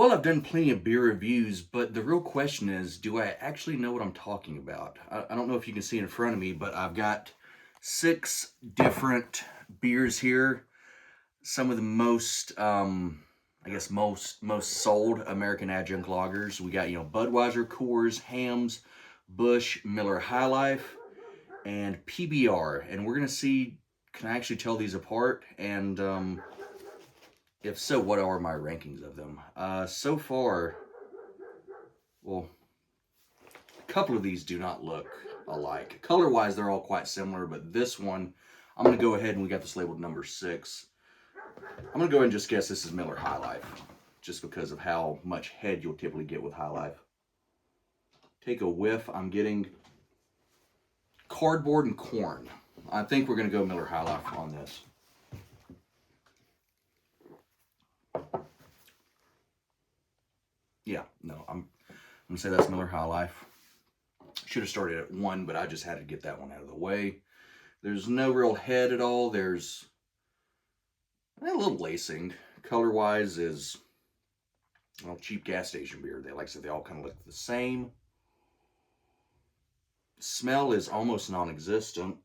Well, I've done plenty of beer reviews, but the real question is, do I actually know what I'm talking about? I don't know if you can see in front of me, but I've got 6 different beers here. Some of the most, I guess, most sold American adjunct lagers. We got, Budweiser, Coors, Hams, Busch, Miller High Life, and PBR. And we're going to see, can I actually tell these apart? And if so, what are my rankings of them? So far, well, a couple of these do not look alike. Color-wise, they're all quite similar, but this one, I'm going to go ahead and we got this labeled number 6. I'm going to go ahead and just guess this is Miller High Life, just because of how much head you'll typically get with High Life. Take a whiff. I'm getting cardboard and corn. I think we're going to go Miller High Life on this. Yeah, no, I'm going to say that's Miller High Life. Should have started at 1, but I just had to get that one out of the way. There's no real head at all. There's a little lacing. Color-wise is, well, cheap gas station beer. Like I said, they all kind of look the same. Smell is almost non-existent.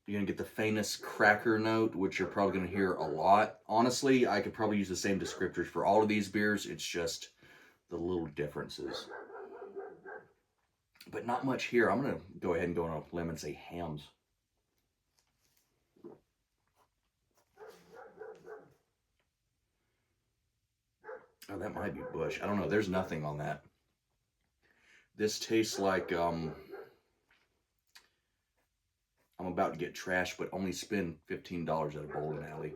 You're going to get the faintest cracker note, which you're probably going to hear a lot. Honestly, I could probably use the same descriptors for all of these beers. It's just the little differences. But not much here. I'm going to go ahead and go on a limb and say Hams. Oh, that might be Busch. I don't know. There's nothing on that. This tastes like I'm about to get trashed, but only spend $15 at a bowling alley.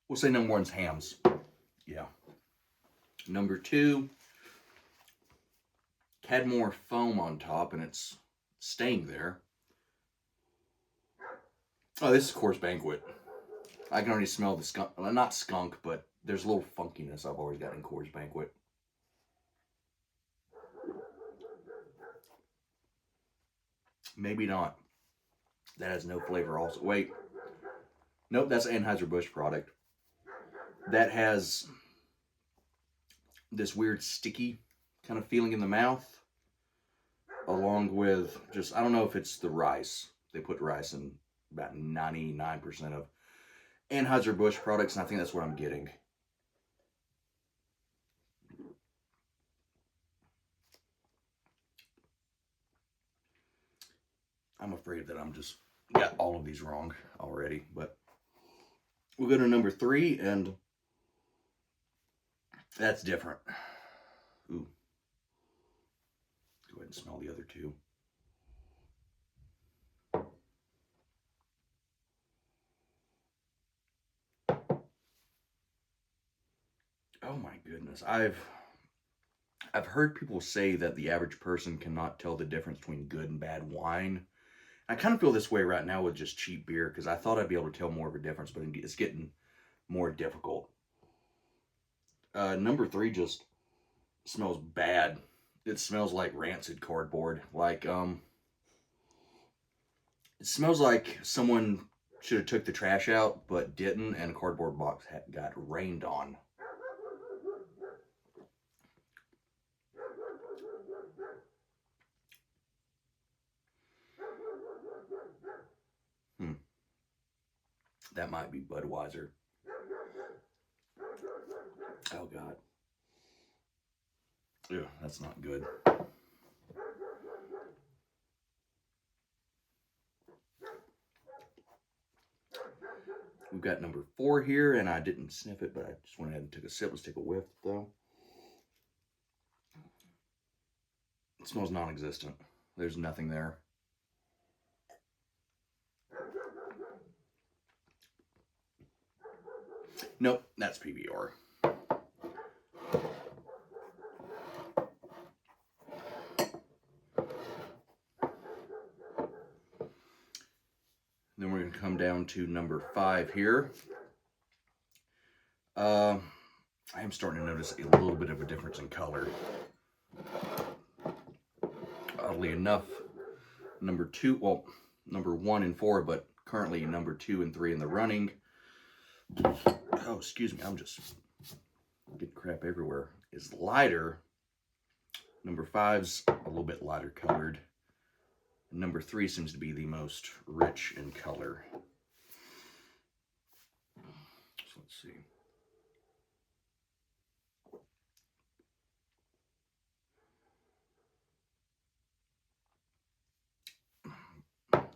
We'll say number 1's Hams. Yeah. Number 2, had more foam on top, and it's staying there. Oh, this is Coors Banquet. I can already smell the skunk. Well, not skunk, but there's a little funkiness I've always got in Coors Banquet. Maybe not. That has no flavor also. Wait. Nope, that's an Anheuser-Busch product. That has this weird sticky kind of feeling in the mouth, along with just, I don't know if it's the rice. They put rice in about 99% of Anheuser-Busch products, and I think that's what I'm getting. I'm afraid that I'm just got all of these wrong already, but we'll go to number 3, and that's different. Ooh. Go ahead and smell the other 2. Oh my goodness. I've heard people say that the average person cannot tell the difference between good and bad wine. I kind of feel this way right now with just cheap beer, because I thought I'd be able to tell more of a difference, but it's getting more difficult. Number 3 just smells bad. It smells like rancid cardboard. Like, it smells like someone should have took the trash out, but didn't, and a cardboard box got rained on. That might be Budweiser. Oh, God. Ew, that's not good. We've got number 4 here, and I didn't sniff it, but I just went ahead and took a sip. Let's take a whiff, though. It smells non-existent. There's nothing there. Nope, that's PBR. Then we're going to come down to number 5 here. I am starting to notice a little bit of a difference in color. Oddly enough, number 2, well, number 1 and 4, but currently number 2 and 3 in the running. Oh, excuse me, I'm just getting crap everywhere. Is lighter. Number 5's a little bit lighter colored. And number 3 seems to be the most rich in color. So let's see.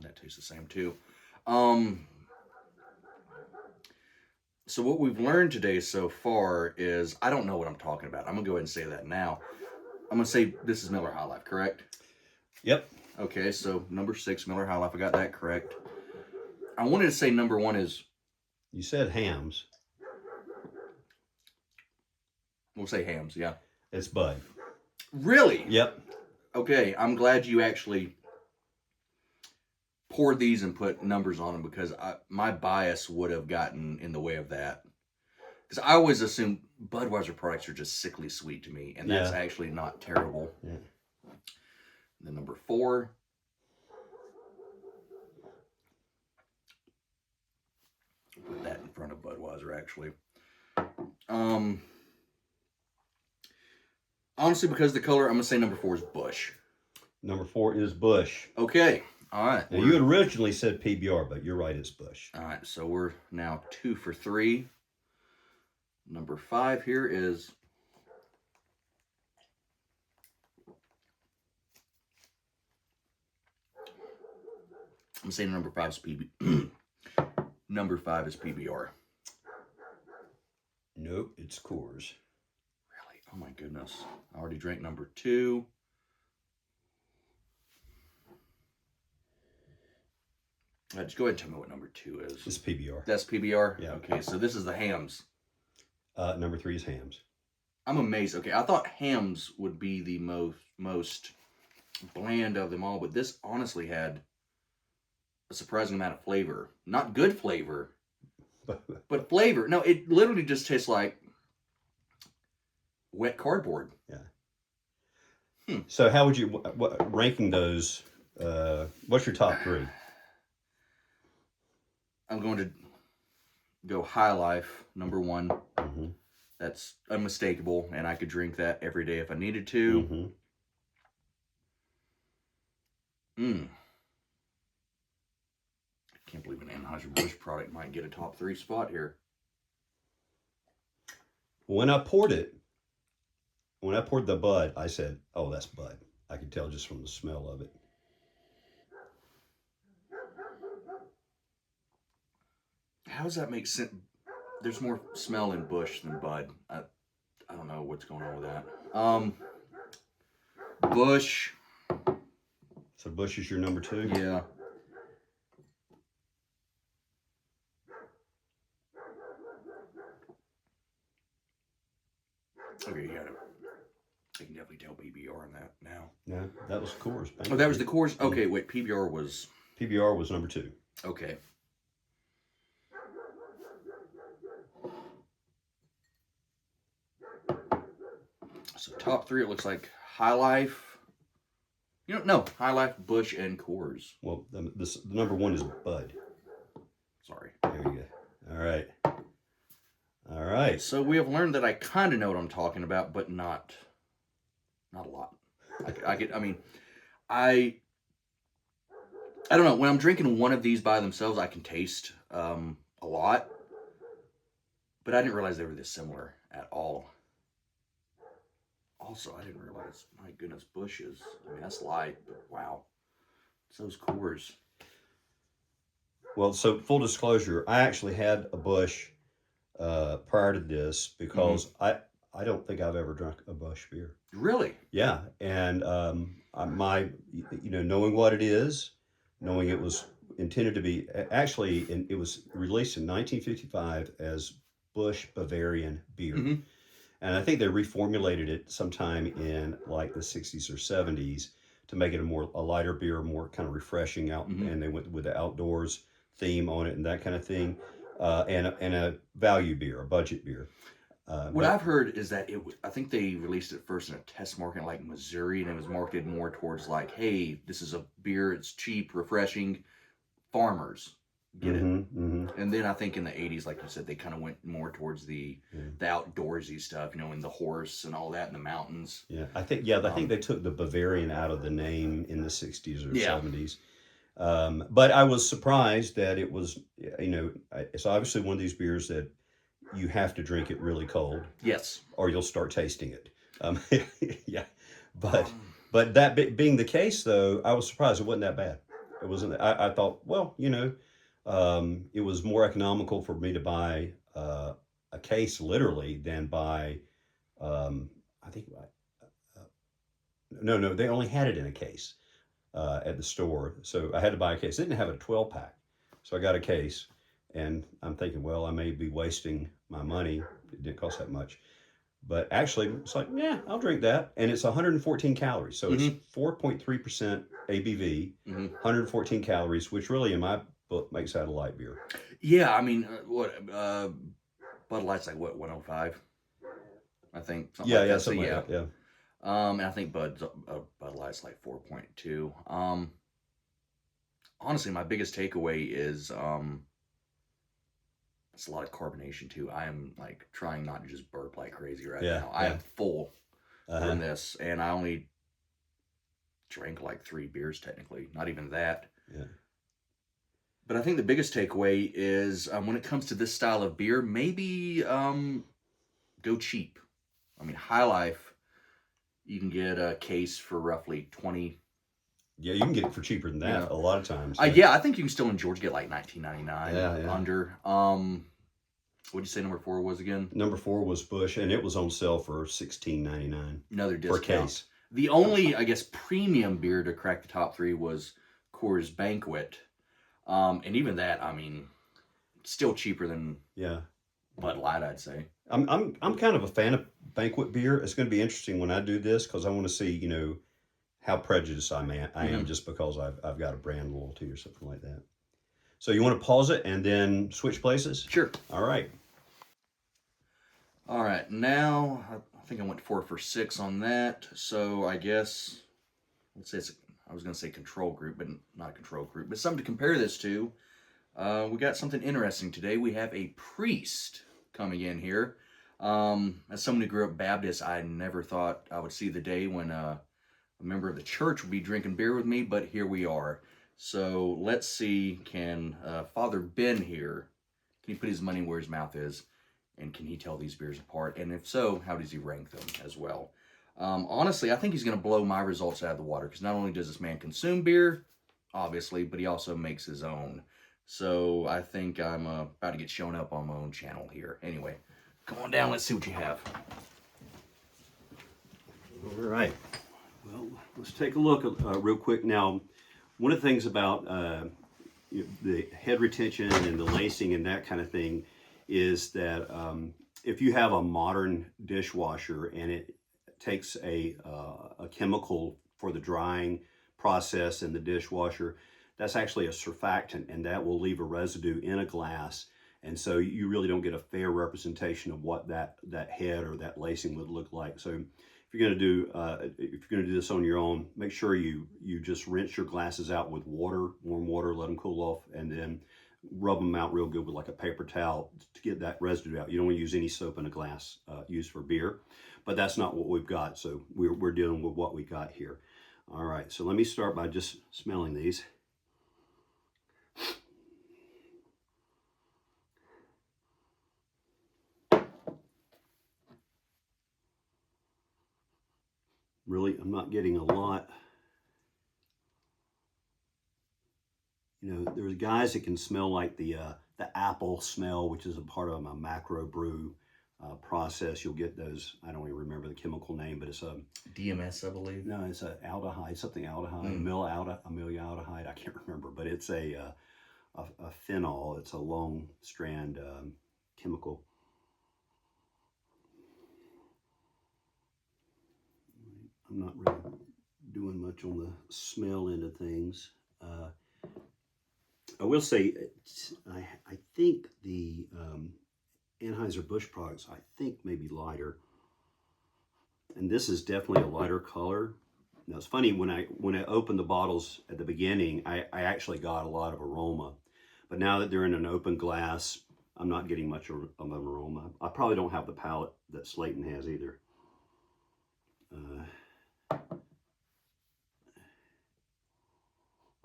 That tastes the same too. So what we've learned today so far is, I don't know what I'm talking about. I'm going to go ahead and say that now. I'm going to say this is Miller High Life, correct? Yep. Okay, so number 6, Miller High Life. I got that correct. I wanted to say number 1 is... You said Hams. We'll say Hams, yeah. It's Bud. Really? Yep. Okay, I'm glad you actually poured these and put numbers on them, because my bias would have gotten in the way of that. Because I always assume Budweiser products are just sickly sweet to me, and that's actually not terrible. Yeah. Then number 4. Put that in front of Budweiser, actually. Honestly, because of the color, I'm going to say number 4 is Busch. Number 4 is Busch. Okay. All right. Now, you had originally said PBR, but you're right, it's Busch. All right, so we're now 2 for 3. Number 5 here is... I'm saying number 5 is PB. Number 5 is PBR. Nope, it's Coors. Really? Oh my goodness. I already drank number 2. Just go ahead and tell me what number 2 is. It's PBR. That's PBR? Yeah. Okay, so this is the Hams. Number 3 is Hams. I'm amazed. Okay, I thought Hams would be the most bland of them all, but this honestly had a surprising amount of flavor. Not good flavor, but flavor. No, it literally just tastes like wet cardboard. Yeah. So how would you, ranking those, what's your top 3? I'm going to go High Life, number 1. Mm-hmm. That's unmistakable, and I could drink that every day if I needed to. Mm-hmm. I can't believe an Anheuser-Busch product might get a top 3 spot here. When I poured the Bud, I said, oh, that's Bud. I could tell just from the smell of it. How does that make sense? There's more smell in Busch than Bud. I don't know what's going on with that. Busch. So Busch is your number 2? Yeah. Okay, you got it. I can definitely tell PBR on that now. No, that was Coors. Oh, that was the Coors? Okay, wait, PBR was... PBR was number 2. Okay. So top 3, it looks like High Life. No, High Life, Busch, and Coors. Well, the number 1 is Bud. Sorry. There you go. All right. All right. So we have learned that I kind of know what I'm talking about, but not a lot. I don't know. When I'm drinking one of these by themselves, I can taste a lot, but I didn't realize they were this similar at all. Also, I didn't realize, my goodness, Busch is, that's light, but wow. So's Coors. Well, so full disclosure, I actually had a Busch prior to this because I don't think I've ever drunk a Busch beer. Really? Yeah, and knowing what it is, knowing it was intended to be, it was released in 1955 as Busch Bavarian beer. Mm-hmm. And I think they reformulated it sometime in like the 60s or 70s to make it a lighter beer, more kind of refreshing out. Mm-hmm. And they went with the outdoors theme on it and that kind of thing. And a value beer, a budget beer. What I've heard is that I think they released it first in a test market like Missouri, and it was marketed more towards like, hey, this is a beer, it's cheap, refreshing, farmers get it. Mm-hmm. And then I think in the 80s, like you said, they kind of went more towards the outdoorsy stuff, you know, in the horse and all that in the mountains. Yeah, I think they took the Bavarian out of the name in the 60s or Yeah. 70s. But I was surprised that it was, it's obviously one of these beers that you have to drink it really cold. Yes. Or you'll start tasting it. Yeah, but Um, being the case, though, I was surprised it wasn't that bad. It wasn't. I thought, well, it was more economical for me to buy a case literally than buy. I think no, they only had it in a case at the store, so I had to buy a case. They didn't have a 12-pack, so I got a case, and I'm thinking, well, I may be wasting my money. It didn't cost that much. But actually, it's like, yeah, I'll drink that. And it's 114 calories. So it's 4.3% ABV, 114 calories, which really, in my book, makes that a light beer. Yeah, I mean, Bud Light's like, what, 105? I think. Something like that. Something like that, yeah. And I think Bud Light's like 4.2. Honestly, my biggest takeaway is it's a lot of carbonation too. I am like trying not to just burp like crazy right now. I am full from this, and I only drank like 3 beers technically, not even that. Yeah. But I think the biggest takeaway is when it comes to this style of beer, maybe go cheap. I mean, High Life, you can get a case for roughly 20. Yeah, you can get it for cheaper than that a lot of times. Yeah, I think you can still in Georgia get like $19.99 under. What'd you say number 4 was again? Number 4 was Busch, and it was on sale for $16.99. Another discount. Per case. The only, I guess, premium beer to crack the top 3 was Coors Banquet. And even that, I mean, still cheaper than Bud Light, I'd say. I'm kind of a fan of Banquet beer. It's going to be interesting when I do this because I want to see, how prejudiced I am just because I've got a brand loyalty or something like that. So you want to pause it and then switch places? Sure. All right. All right. Now, I think I went 4 for 6 on that. So I guess, let's say I was going to say control group, but not control group. But something to compare this to. We got something interesting today. We have a priest coming in here. As someone who grew up Baptist, I never thought I would see the day when a member of the church would be drinking beer with me, but here we are. So let's see, can Father Ben here, can he put his money where his mouth is, and can he tell these beers apart? And if so, how does he rank them as well? Honestly, I think he's going to blow my results out of the water, because not only does this man consume beer, obviously, but he also makes his own. So I think I'm about to get shown up on my own channel here. Anyway, come on down, let's see what you have. All right. Well, let's take a look real quick. Now, one of the things about the head retention and the lacing and that kind of thing is that if you have a modern dishwasher and it takes a chemical for the drying process in the dishwasher, that's actually a surfactant, and that will leave a residue in a glass. And so you really don't get a fair representation of what that head or that lacing would look like. So if you're going to do this on your own, make sure you just rinse your glasses out with water, warm water, let them cool off, and then rub them out real good with like a paper towel to get that residue out. You don't want to use any soap in a glass used for beer, but that's not what we've got. So we're dealing with what we got here. All right, so let me start by just smelling these. Really, I'm not getting a lot. There's guys that can smell like the apple smell, which is a part of my macro brew process. You'll get those. I don't even remember the chemical name, but it's a DMS, I believe. No, it's a aldehyde, something aldehyde, amelia aldehyde. I can't remember, but it's a phenol. It's a long strand chemical. I'm not really doing much on the smell end of things. I will say, I think the Anheuser-Busch products, I think, may be lighter. And this is definitely a lighter color. Now it's funny when I opened the bottles at the beginning, I actually got a lot of aroma, but now that they're in an open glass, I'm not getting much of an aroma. I probably don't have the palate that Slayton has either.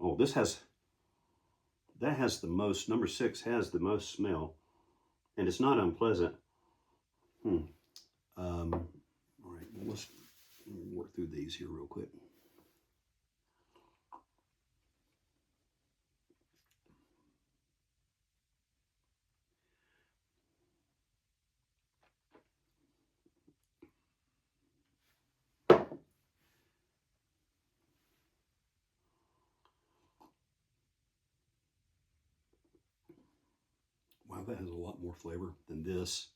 Oh, that has the most. Number 6 has the most smell, and it's not unpleasant. All right, well, let's work through these here real quick. Wow, that has a lot more flavor than this.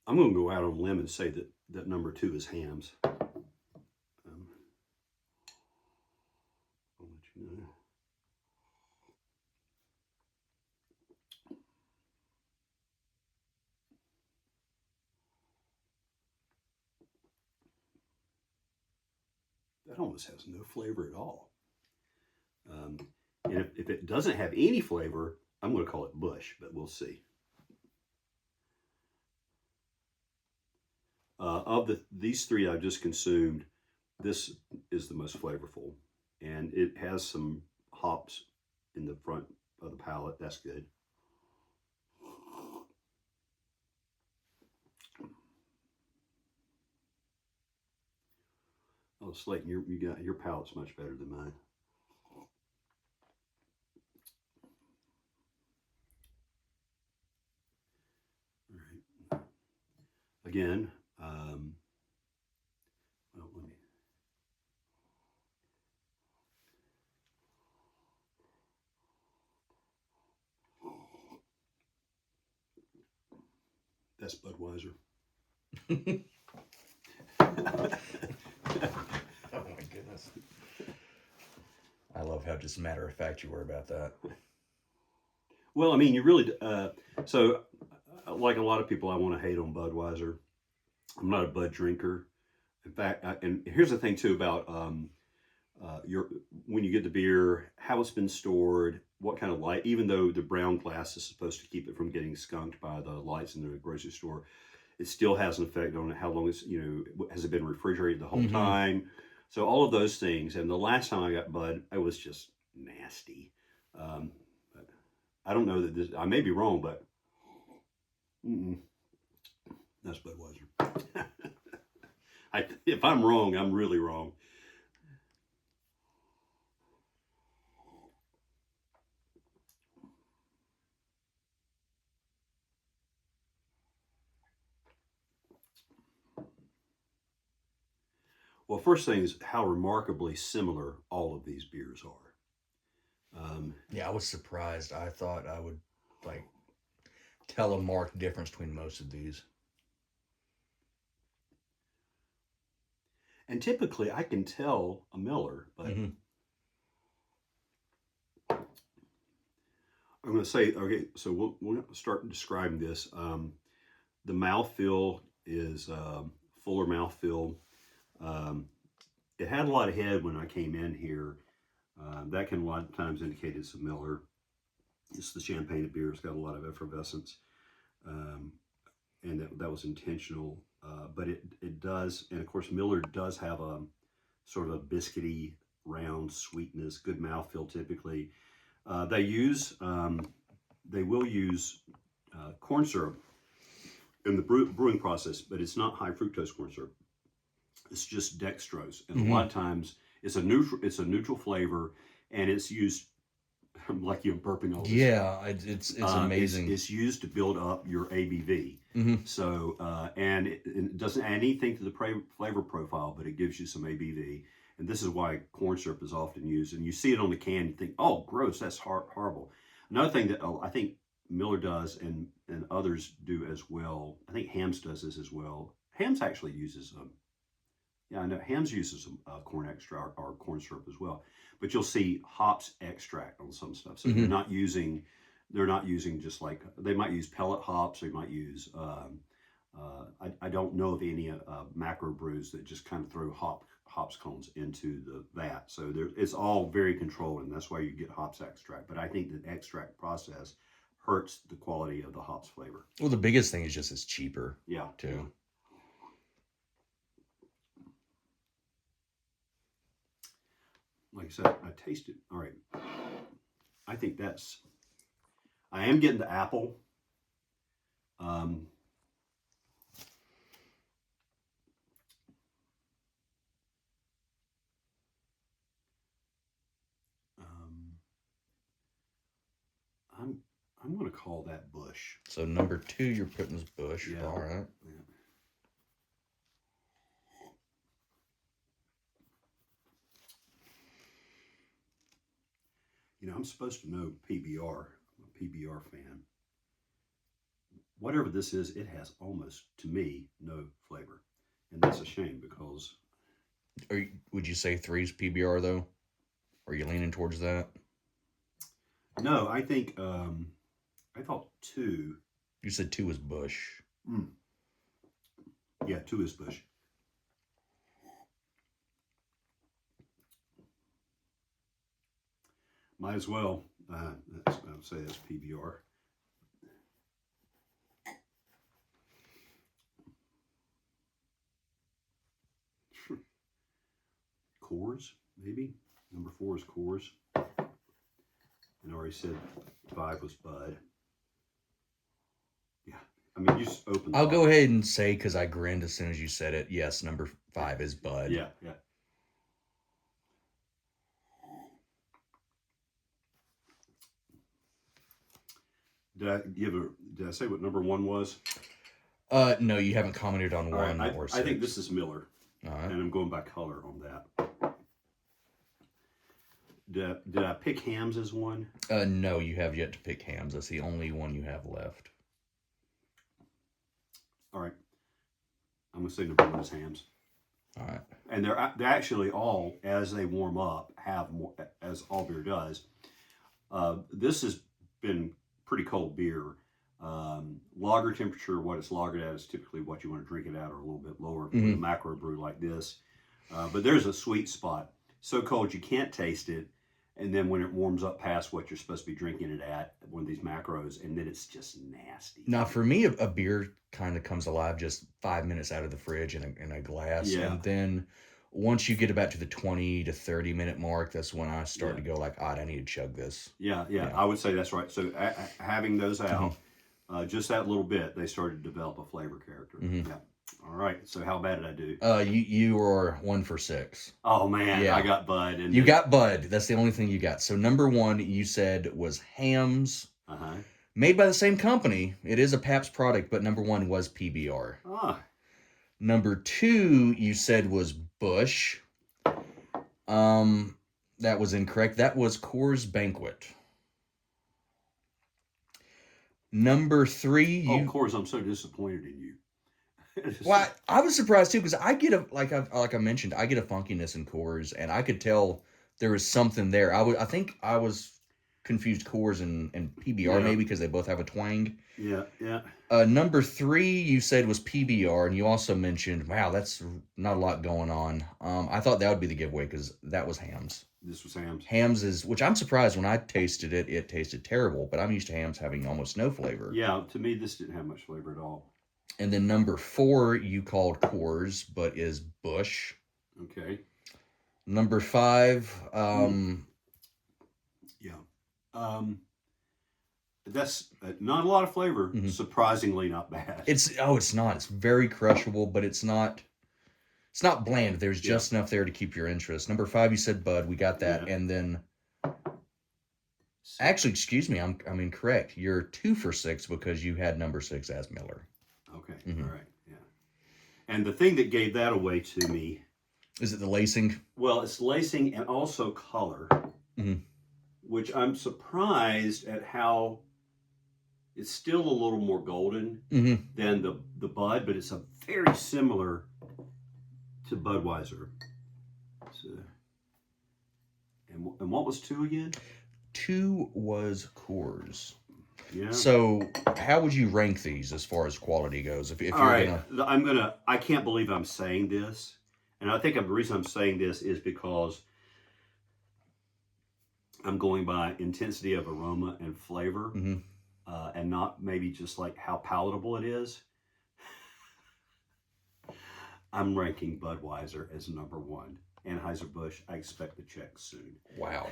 I'm going to go out on a limb and say that number 2 is Hams. I'll let you know. That almost has no flavor at all. And if it doesn't have any flavor, I'm going to call it Bush, but we'll see. Of these 3 I've just consumed, this is the most flavorful, and it has some hops in the front of the palate. That's good. Oh, Slayton, your palate's much better than mine. All right. Again, well, let me. That's Budweiser. Oh my goodness. I love how just matter of fact you were about that. Well, I mean, you really, so like a lot of people, I want to hate on Budweiser. I'm not a Bud drinker. In fact, and here's the thing too about when you get the beer, how it's been stored, what kind of light, even though the brown glass is supposed to keep it from getting skunked by the lights in the grocery store, it still has an effect on how long it's, has it been refrigerated the whole time? So all of those things. And the last time I got Bud, it was just nasty. But I don't know that this, I may be wrong, but that's Budweiser. If I'm wrong, I'm really wrong. Well, first thing is how remarkably similar all of these beers are. Yeah, I was surprised. I thought I would like tell a marked difference between most of these. And typically I can tell a Miller, but I'm going to say, okay, so we'll start describing this. The mouthfeel is fuller mouthfeel. It had a lot of head when I came in here. That can a lot of times indicate it's a Miller. It's the champagne beer. It's got a lot of effervescence. And that was intentional. But it does, and of course Miller does have a sort of a biscuity, round sweetness, good mouthfeel typically. They will use corn syrup in the brewing process, but it's not high fructose corn syrup. It's just dextrose, and a lot of times it's a neutral flavor, and it's used. I'm like you're burping all this. Yeah, it's amazing. It's used to build up your ABV. So and it doesn't add anything to the flavor profile, but it gives you some ABV. And this is why corn syrup is often used. And you see it on the can, you think, "Oh, gross! That's horrible." Another thing that I think Miller does, and others do as well. I think Hams does this as well. Hams actually uses yeah, I know Hams uses corn extract or corn syrup as well, but you'll see hops extract on some stuff. So you're not using they're not using just like, they might use pellet hops. They might use, I don't know of any macro brews that just kind of throw hops cones into the vat. So it's all very controlled, and that's why you get hops extract. But I think the extract process hurts the quality of the hops flavor. Well, the biggest thing is just it's cheaper. Yeah. Too. Like I said, I tasted. All right. I think I am getting the apple. I'm going to call that Bush. So number 2, you're putting as Bush. Yeah. All right. Yeah. You know, I'm supposed to know PBR. I'm a PBR fan. Whatever this is, it has almost, to me, no flavor. And that's a shame because... Would you say 3's PBR, though? Are you leaning towards that? No, I think... I thought 2... You said 2 was Bush. Yeah, 2 is Bush. Might as well. I would say that's PBR. Coors, maybe. Number 4 is Coors. And I already said 5 was Bud. Yeah. I mean, you just opened. I'll go ahead and say, because I grinned as soon as you said it, yes, number 5 is Bud. Yeah, yeah. Did I say what number 1 was? No, you haven't commented on 1 right, or 6. I think this is Miller. All right. And I'm going by color on that. Did I pick Hams as 1? No, you have yet to pick Hams. That's the only one you have left. All right. I'm going to say number 1 is Hams. All right. And they're actually all, as they warm up, have more, as all beer does. This has been pretty cold beer. Lager temperature, what it's lagered at is typically what you want to drink it at, or a little bit lower with a macro brew like this. But there's a sweet spot. So cold you can't taste it. And then when it warms up past what you're supposed to be drinking it at, one of these macros, and then it's just nasty. Now, for me, a beer kind of comes alive just 5 minutes out of the fridge in a glass. Yeah. And then once you get about to the 20 to 30 minute mark, that's when I start to go like, I need to chug this. Yeah, I would say that's right. So having those out, just that little bit, they started to develop a flavor character. Yeah. All right. So how bad did I do? You were 1 for 6. Oh man, Yeah. I got Bud. And you got Bud. That's the only thing you got. So number 1 you said was Hams, made by the same company. It is a Pabst product, but number 1 was PBR. Number 2 you said was Bush. That was incorrect. That was Coors Banquet. Number 3, Coors, I'm so disappointed in you. Well, I was surprised too, because I get like I mentioned, I get a funkiness in Coors, and I could tell there was something there. I think I was confused Coors and PBR maybe because they both have a twang. Yeah. Number 3 you said was PBR, and you also mentioned, wow, that's not a lot going on. I thought that would be the giveaway because that was Hams. This was Hams. Hams is, which I'm surprised when I tasted it, it tasted terrible, but I'm used to Hams having almost no flavor. Yeah, to me this didn't have much flavor at all. And then number 4 you called Coors, but is Bush. Okay. Number 5, that's not a lot of flavor. Surprisingly, not bad. It's not. It's very crushable, but it's not bland. There's just enough there to keep your interest. Number 5, you said Bud. We got that, and then. Actually, excuse me, I'm incorrect. You're 2 for 6 because you had number 6 as Miller. Okay. All right. Yeah. And the thing that gave that away to me. Is it the lacing? Well, it's lacing and also color, which I'm surprised at how it's still a little more golden than the Bud, but it's a very similar to Budweiser. So, and what was 2 again? 2 was Coors. Yeah. So, how would you rank these as far as quality goes? If All you're right. gonna, I can't believe I'm saying this. And I think the reason I'm saying this is because I'm going by intensity of aroma and flavor, mhm. and not maybe just like how palatable it is. I'm ranking Budweiser as number one. Anheuser-Busch, I expect the check soon. Wow.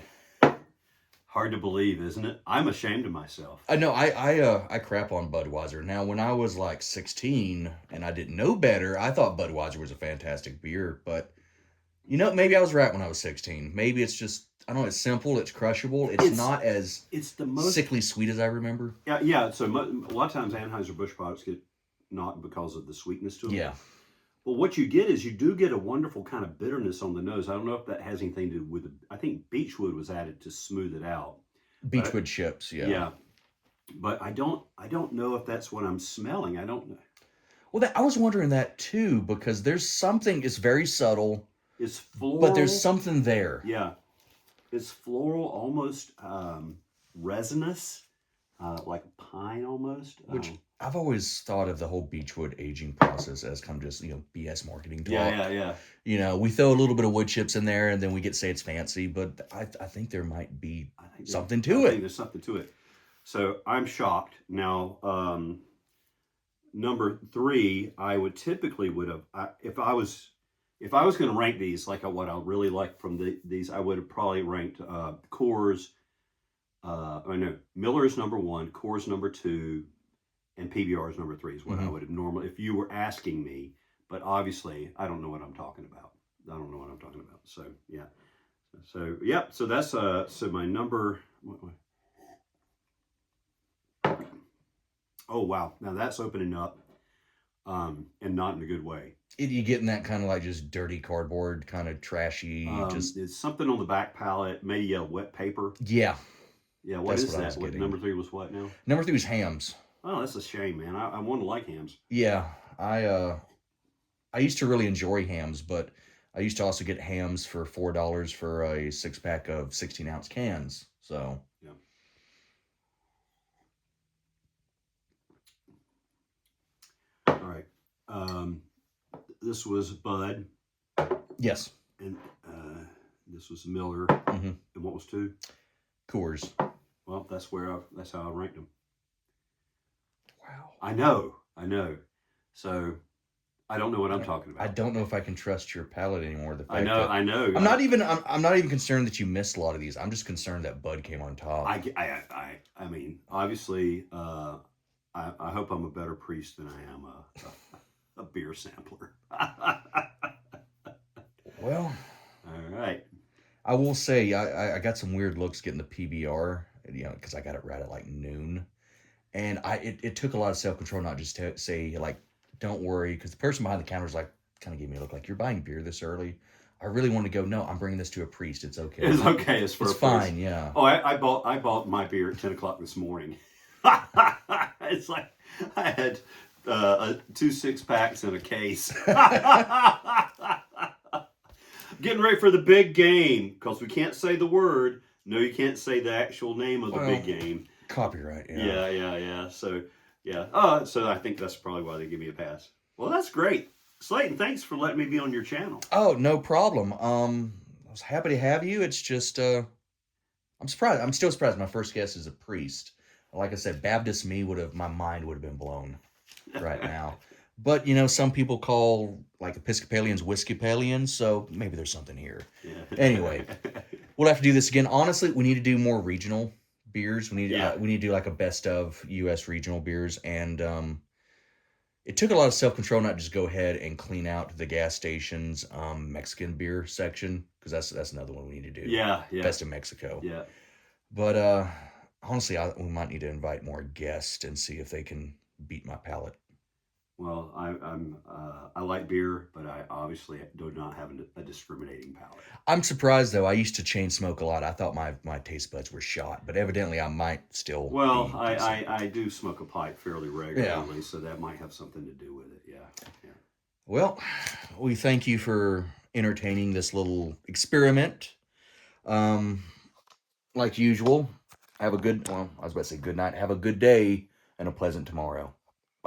Hard to believe, isn't it? I'm ashamed of myself. I know I crap on Budweiser. Now, when I was like 16 and I didn't know better, I thought Budweiser was a fantastic beer. But maybe I was right when I was 16. Maybe it's just I don't know. It's simple. It's crushable. It's It's not as it's the most sickly sweet as I remember. yeah. So a lot of times Anheuser-Busch products get not because of the sweetness to them. Yeah, Well, what you get is you do get a wonderful kind of bitterness on the nose. I don't know if that has anything to do with I think beechwood was added to smooth it out. But Beechwood chips. Yeah. yeah, but I don't know if that's what I'm smelling. I don't know. Well, I was wondering that too because there's something. It's very subtle, It's floral. but there's something there. Yeah, it's floral, almost resinous, like pine almost. Which I've always thought of the whole Beechwood aging process as kind of just BS marketing talk. Yeah. We throw a little bit of wood chips in there, and then we get say it's fancy, but I think there might be I think something I to think it. there's something to it. So I'm shocked now. Number three, I would typically would have if I was going to rank these like what I really like from these, I would have probably ranked Coors. I know Miller is number one, Coors number two, and PBR is number three. Is what I would have normally if you were asking me. But obviously, I don't know what I'm talking about. I don't know what I'm talking about. So yeah. So yeah. So that's so my number. Oh wow! Now that's opening up, and not in a good way. You getting that kind of like just dirty cardboard, kind of trashy, just It's something on the back palate, maybe a wet paper. yeah. Yeah, what That's is what I was that? What getting. number three was what now? Number three was hams. Oh, that's a shame, man. I want to like hams. Yeah, I used to really enjoy hams, but I used to also get hams for $4 for a 6-pack of 16-ounce cans. So Yeah. All right. This was Bud, yes, and this was Miller, mm-hmm. and what was two? Coors. Well, that's how I ranked them. Wow. I know. So I don't know what I'm talking about. I don't know if I can trust your palate anymore. The fact I know. that I know. I'm not even concerned that you missed a lot of these. I'm just concerned that Bud came on top. I mean, obviously, I hope I'm a better priest than I am a beer sampler. Well, all right. I will say I got some weird looks getting the PBR, because I got it right at like noon, and it took a lot of self control not just to say like, don't worry, because the person behind the counter was like, kind of gave me a look like, you're buying beer this early. I really want to go, no, I'm bringing this to a priest. It's okay. It's okay. It's fine. Yeah. Oh, I bought my beer at 10 o'clock this morning. It's like I had 2 6-packs in a case. Getting ready for the big game because we can't say the word. No, you can't say the actual name of the big game. Copyright. Yeah. Yeah. So yeah. So I think that's probably why they give me a pass. Well, that's great. Slayton, thanks for letting me be on your channel. Oh, no problem. I was happy to have you. It's just, I'm surprised. I'm still surprised. My first guest is a priest. Like I said, Baptist my mind would have been blown right now. But, some people call, like, Episcopalians Whiskeypalians, so maybe there's something here. Yeah. Anyway, we'll have to do this again. Honestly, we need to do more regional beers. We need to do, like, a best of U.S. regional beers, and it took a lot of self-control not just go ahead and clean out the gas station's Mexican beer section, because that's another one we need to do. Yeah. Best of Mexico. Yeah. But honestly, we might need to invite more guests and see if they can beat my palate. Well, I like beer, but I obviously do not have a discriminating palate. I'm surprised though. I used to chain smoke a lot. I thought my taste buds were shot, but evidently I might still. Well, I do smoke a pipe fairly regularly, so that might have something to do with it. Yeah. Well, we thank you for entertaining this little experiment. Like usual, Have a good, well, I was about to say good night. Have a good day and a pleasant tomorrow.